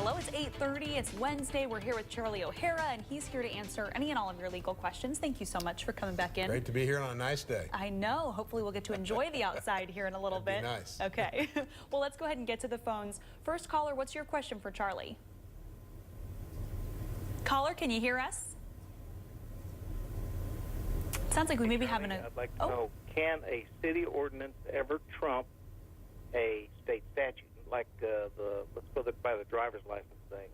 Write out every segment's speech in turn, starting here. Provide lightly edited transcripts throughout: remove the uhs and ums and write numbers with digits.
Hello, it's 8:30. It's Wednesday. We're here with Charlie O'Hara, and he's here to answer any and all of your legal questions. Thank you so much for coming back in. Great to be here on a nice day. I know. Hopefully we'll get to enjoy the outside here in a little bit. That'd be nice. Okay. Well, let's go ahead and get to the phones. First caller, what's your question for Charlie? Caller, can you hear us? Sounds like we may be having a... I'd like to know, can a city ordinance ever trump a state statute? Like let's put it by the driver's license thing.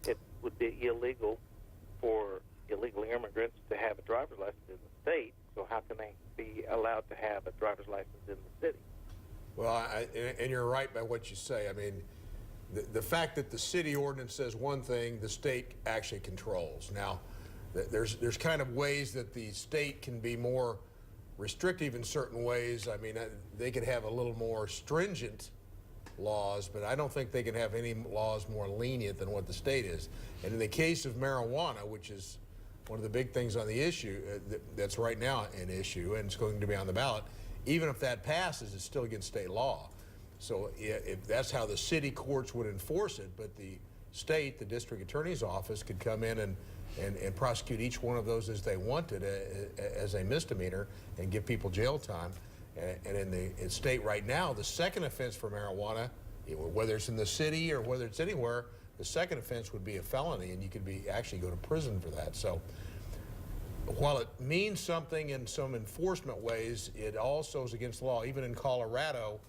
It would be illegal for illegal immigrants to have a driver's license in the state, so how can they be allowed to have a driver's license in the city? Well, and you're right by what you say. I mean, the fact that the city ordinance says one thing, the state actually controls. Now, there's kind of ways that the state can be more restrictive in certain ways. I mean, they could have a little more stringent laws, but I don't think they can have any laws more lenient than what the state is. And in the case of marijuana, which is one of the big things on the issue, that's right now an issue, and it's going to be on the ballot, even if that passes, it's still against state law. So if that's how the city courts would enforce it, but the state, the district attorney's office, could come in and prosecute each one of those as they wanted as a misdemeanor and give people jail time. And in the state right now, the second offense for marijuana, whether it's in the city or whether it's anywhere, the second offense would be a felony, and you could actually go to prison for that. So while it means something in some enforcement ways, it also is against the law. Even in Colorado,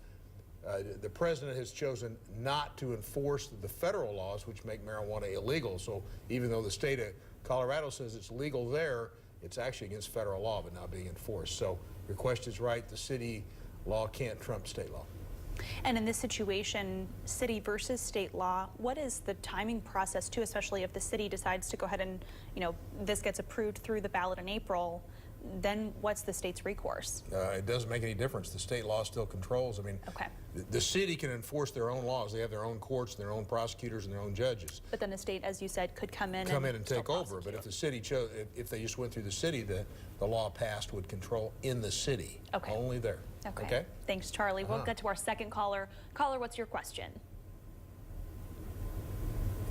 the president has chosen not to enforce the federal laws which make marijuana illegal. So even though the state of Colorado says it's legal there, it's actually against federal law but not being enforced. So your question is right, the city law can't trump state law. And in this situation, city versus state law, what is the timing process too, especially if the city decides to go ahead and, this gets approved through the ballot in April, then what's the state's recourse? It doesn't make any difference. The state law still controls. I mean, okay. The city can enforce their own laws. They have their own courts, their own prosecutors, and their own judges. But then the state, as you said, could come in and take over. But if the city chose, if they just went through the city, the law passed would control in the city. Okay. Only there. Okay. Thanks, Charlie. We'll get to our second caller. Caller, what's your question?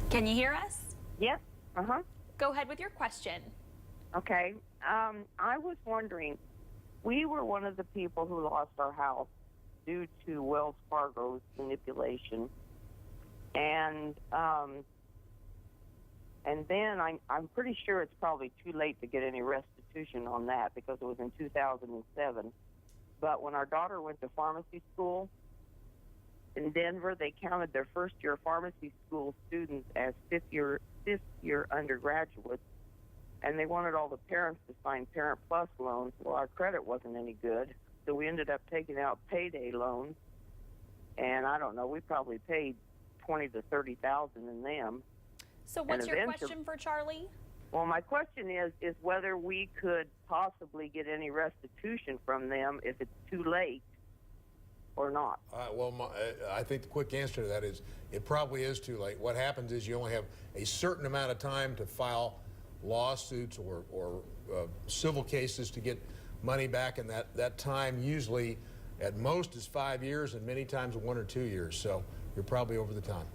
Can you hear us? Yes. Go ahead with your question. Okay. I was wondering, we were one of the people who lost our house due to Wells Fargo's manipulation, and then I'm pretty sure it's probably too late to get any restitution on that because it was in 2007. But when our daughter went to pharmacy school in Denver, they counted their first-year pharmacy school students as fifth-year undergraduates, and they wanted all the parents to sign Parent Plus loans. Well, our credit wasn't any good, so we ended up taking out payday loans, and I don't know, we probably paid $20,000 to $30,000 in them. So what's your question for Charlie? Well, my question is whether we could possibly get any restitution from them if it's too late or not. Well, I think the quick answer to that is it probably is too late. What happens is you only have a certain amount of time to file lawsuits or civil cases to get money back, and that time usually at most is 5 years and many times 1 or 2 years. So you're probably over the time.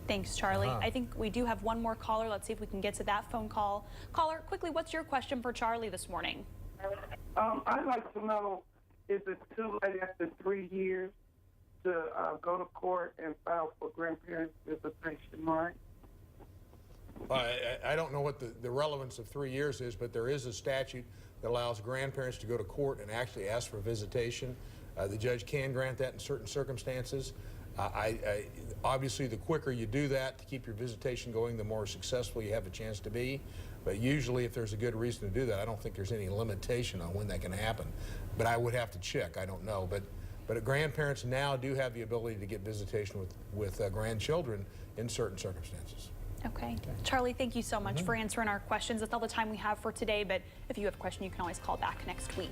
Thanks, Charlie. I think we do have one more caller. Let's see if we can get to that phone call. Caller, quickly, what's your question for Charlie this morning? I'd like to know, is it too late after 3 years to go to court and file for grandparent visitation rights? I don't know what the relevance of 3 years is, but there is a statute that allows grandparents to go to court and actually ask for visitation. The judge can grant that in certain circumstances. Obviously, the quicker you do that to keep your visitation going, the more successful you have a chance to be. But usually, if there's a good reason to do that, I don't think there's any limitation on when that can happen. But I would have to check. I don't know. But grandparents now do have the ability to get visitation with grandchildren in certain circumstances. Okay. Charlie, thank you so much for answering our questions. That's all the time we have for today, but if you have a question, you can always call back next week.